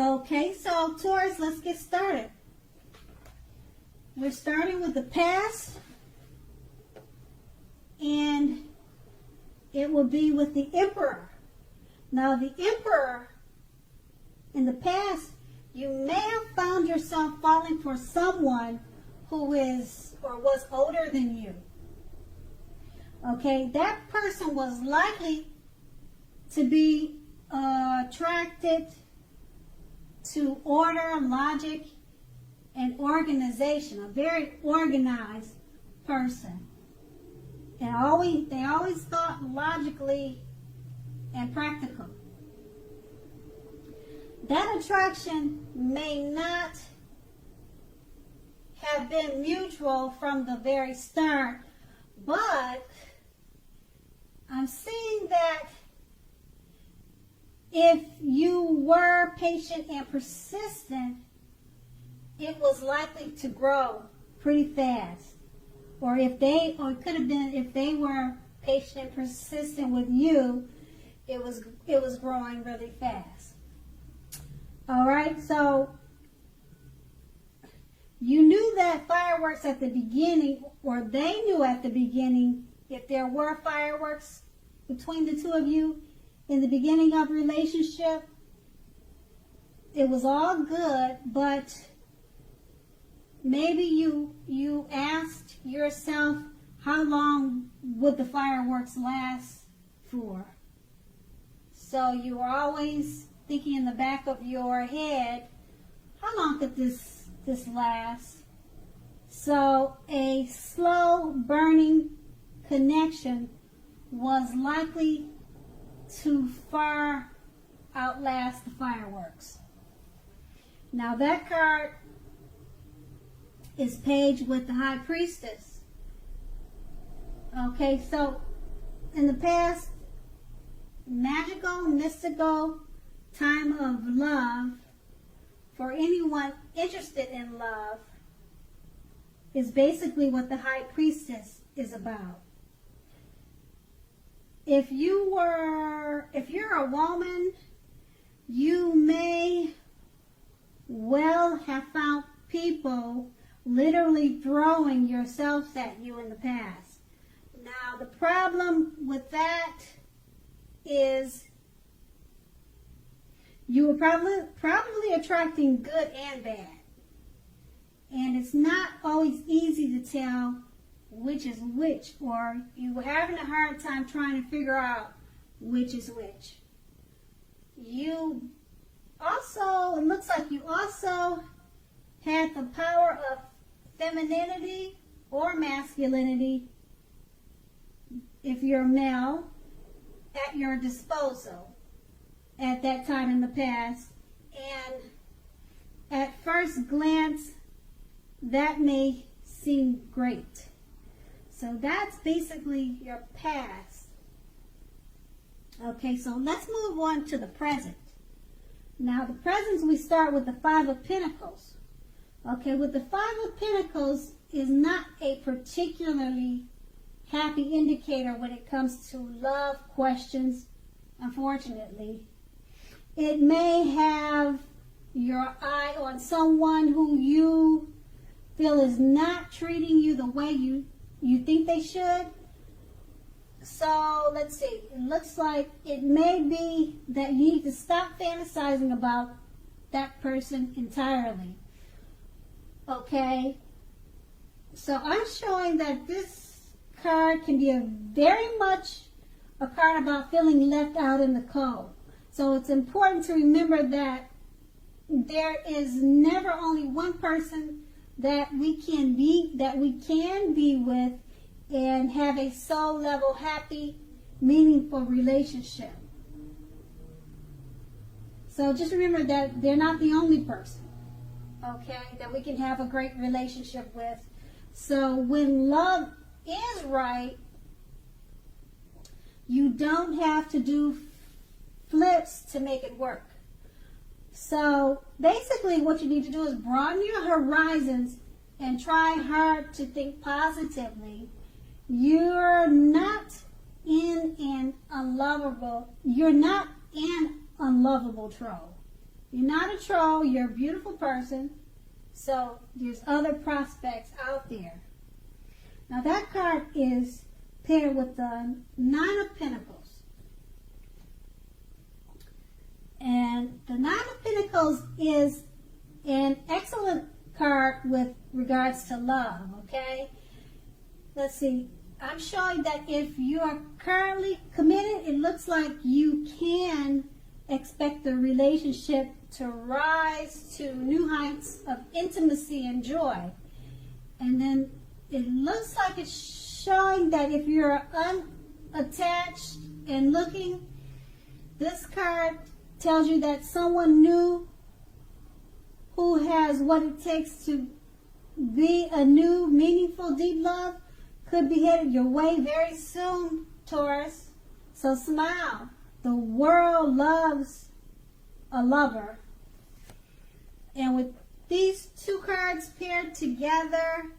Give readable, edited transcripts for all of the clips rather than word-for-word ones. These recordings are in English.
Okay, so Taurus, let's get started. We're starting with the past, and it will be with the Emperor. Now, the Emperor, in the past, you may have found yourself falling for someone who is or was older than you. Okay, that person was likely to be attracted to order, logic, and organization, a very organized person. And they always thought logically and practical. That attraction may not have been mutual from the very start, but I'm seeing that if you were patient and persistent, it was likely to grow pretty fast. Or it could have been if they were patient and persistent with you, it was growing really fast. All right, so you knew that fireworks at the beginning, or they knew at the beginning, if there were fireworks between the two of you in the beginning of a relationship, it was all good, but maybe you asked yourself, how long would the fireworks last for? So you were always thinking in the back of your head, how long could this last? So a slow burning connection was likely to far outlast the fireworks. Now that card is page with the High Priestess. Okay, so in the past, magical, mystical time of love for anyone interested in love is basically what the High Priestess is about. If you're a woman, you may well have found people literally throwing yourselves at you in the past. Now, the problem with that is you were probably attracting good and bad. And it's not always easy to tell which is which, or you were having a hard time trying to figure out which is which. It looks like you also had the power of femininity or masculinity, if you're male, at your disposal at that time in the past. And at first glance, that may seem great. So that's basically your past. Okay, so let's move on to the present. Now, the present, we start with the Five of Pentacles. Okay, with the Five of Pentacles is not a particularly happy indicator when it comes to love questions, unfortunately. It may have your eye on someone who you feel is not treating you the way you think they should. So let's see. It looks like it may be that you need to stop fantasizing about that person entirely. Okay? So I'm showing that this card can be very much a card about feeling left out in the cold. So it's important to remember that there is never only one person that we can be with and have a soul level, happy, meaningful relationship. So just remember that they're not the only person, okay, that we can have a great relationship with. So when love is right, you don't have to do flips to make it work. So basically what you need to do is broaden your horizons and try hard to think positively. You're not an unlovable troll. You're not a troll. You're a beautiful person. So there's other prospects out there. Now that card is paired with the Nine of Pentacles. And the Nine of Pentacles is an excellent card with regards to love, okay? Let's see. I'm showing that if you are currently committed, it looks like you can expect the relationship to rise to new heights of intimacy and joy. And then it looks like it's showing that if you're unattached and looking, this card tells you that someone new who has what it takes to be a new, meaningful, deep love could be headed your way very soon, Taurus. So smile. The world loves a lover. And with these two cards paired together,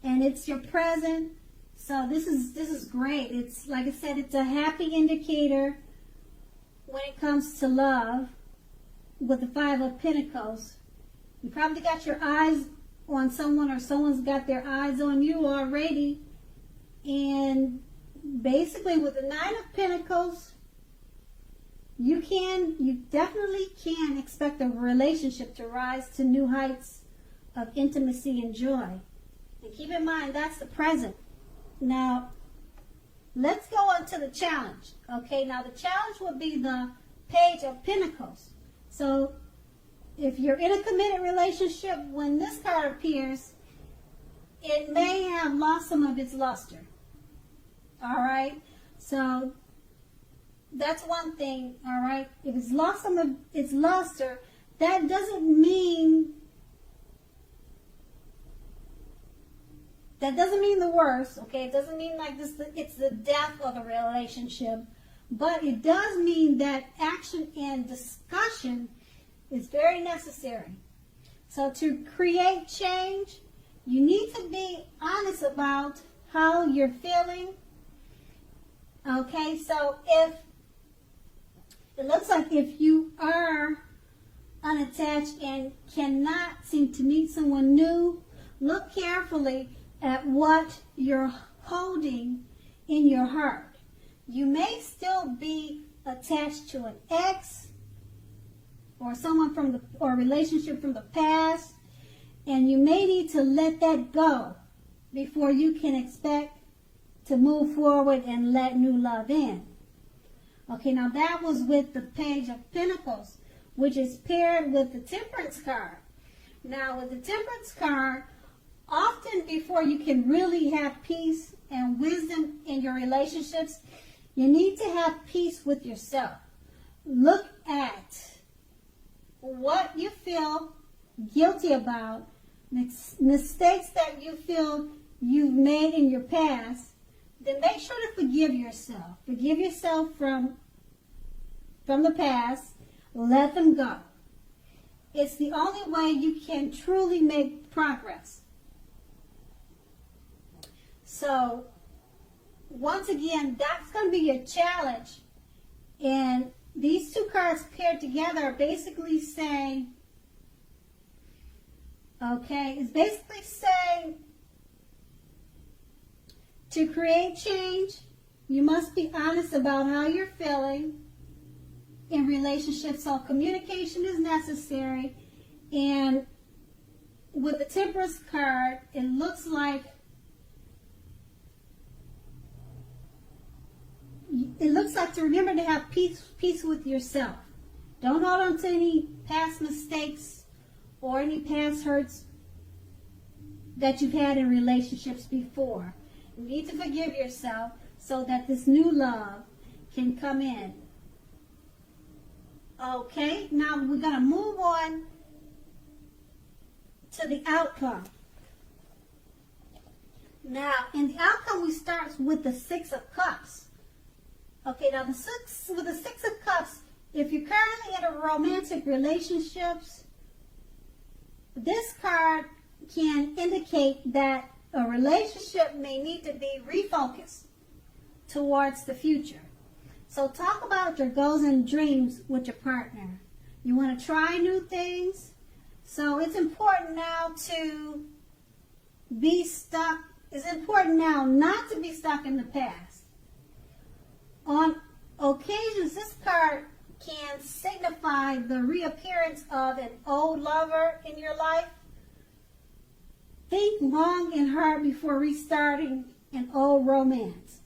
and it's your present, so this is great. It's like I said, it's a happy indicator when it comes to love with the Five of Pentacles. You probably got your eyes on someone, or someone's got their eyes on you already. And basically with the Nine of Pentacles, you definitely can expect a relationship to rise to new heights of intimacy and joy. And keep in mind, that's the present. Now, let's go on to the challenge. Okay, now the challenge would be the Page of Pentacles. So, if you're in a committed relationship, when this card appears, it may have lost some of its luster. All right? So, that's one thing, all right? If it's lost some of its luster, that doesn't mean the worst, okay? It doesn't mean like this, it's the death of a relationship, but it does mean that action and discussion is very necessary. So to create change, you need to be honest about how you're feeling. Okay, so if it looks like if you are unattached and cannot seem to meet someone new, look carefully at what you're holding in your heart. You may still be attached to an ex or someone or a relationship from the past, and you may need to let that go before you can expect to move forward and let new love in. Okay, now that was with the Page of Pentacles, which is paired with the Temperance card. Now with the Temperance card, often before you can really have peace and wisdom in your relationships, you need to have peace with yourself. Look at what you feel guilty about, mistakes that you feel you've made in your past, then make sure to forgive yourself. Forgive yourself from the past. Let them go. It's the only way you can truly make progress. So, once again, that's going to be your challenge. And these two cards paired together are basically saying, okay, it's basically saying to create change, you must be honest about how you're feeling in relationships. So communication is necessary. And with the Temperance card, it looks like to remember to have peace with yourself. Don't hold on to any past mistakes or any past hurts that you've had in relationships before. You need to forgive yourself so that this new love can come in. Okay, now we're going to move on to the outcome. Now, in the outcome, we start with the Six of Cups. Okay, now with the Six of Cups, if you're currently in a romantic relationships, this card can indicate that a relationship may need to be refocused towards the future. So talk about your goals and dreams with your partner. You want to try new things. So it's important now to be stuck. It's important now not to be stuck in the past. On occasions, this card can signify the reappearance of an old lover in your life. Think long and hard before restarting an old romance.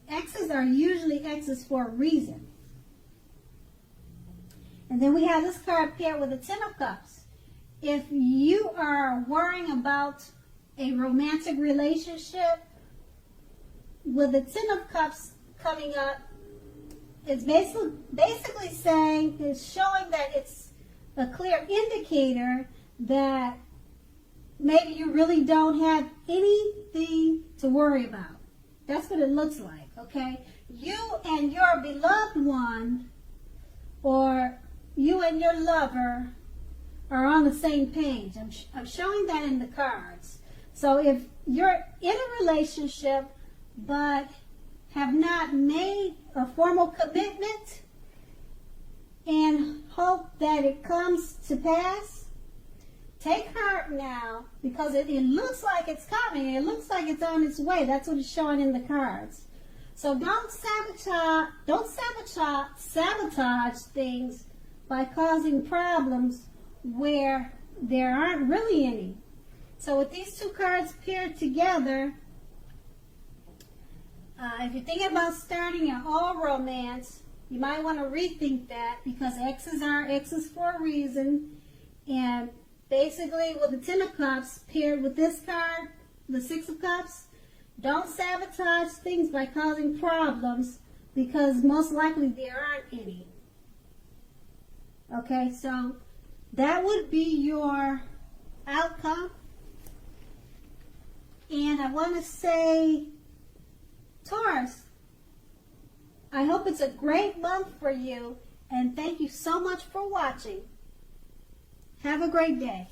Exes are usually exes for a reason. And then we have this card paired with the Ten of Cups. If you are worrying about a romantic relationship, with the Ten of Cups coming up, it's basically saying, it's showing that it's a clear indicator that maybe you really don't have anything to worry about. That's what it looks like, okay? You and your beloved one, or you and your lover, are on the same page. I'm showing that in the cards. So if you're in a relationship but have not made a formal commitment and hope that it comes to pass, take heart now, because it looks like it's coming. It looks like it's on its way. That's what it's showing in the cards. So don't sabotage things by causing problems where there aren't really any. So with these two cards paired together, if you're thinking about starting an all romance, you might want to rethink that, because exes are exes for a reason. And basically, with the Ten of Cups paired with this card, the Six of Cups, don't sabotage things by causing problems, because most likely there aren't any. Okay, so that would be your outcome. And I want to say, Taurus, I hope it's a great month for you, and thank you so much for watching. Have a great day.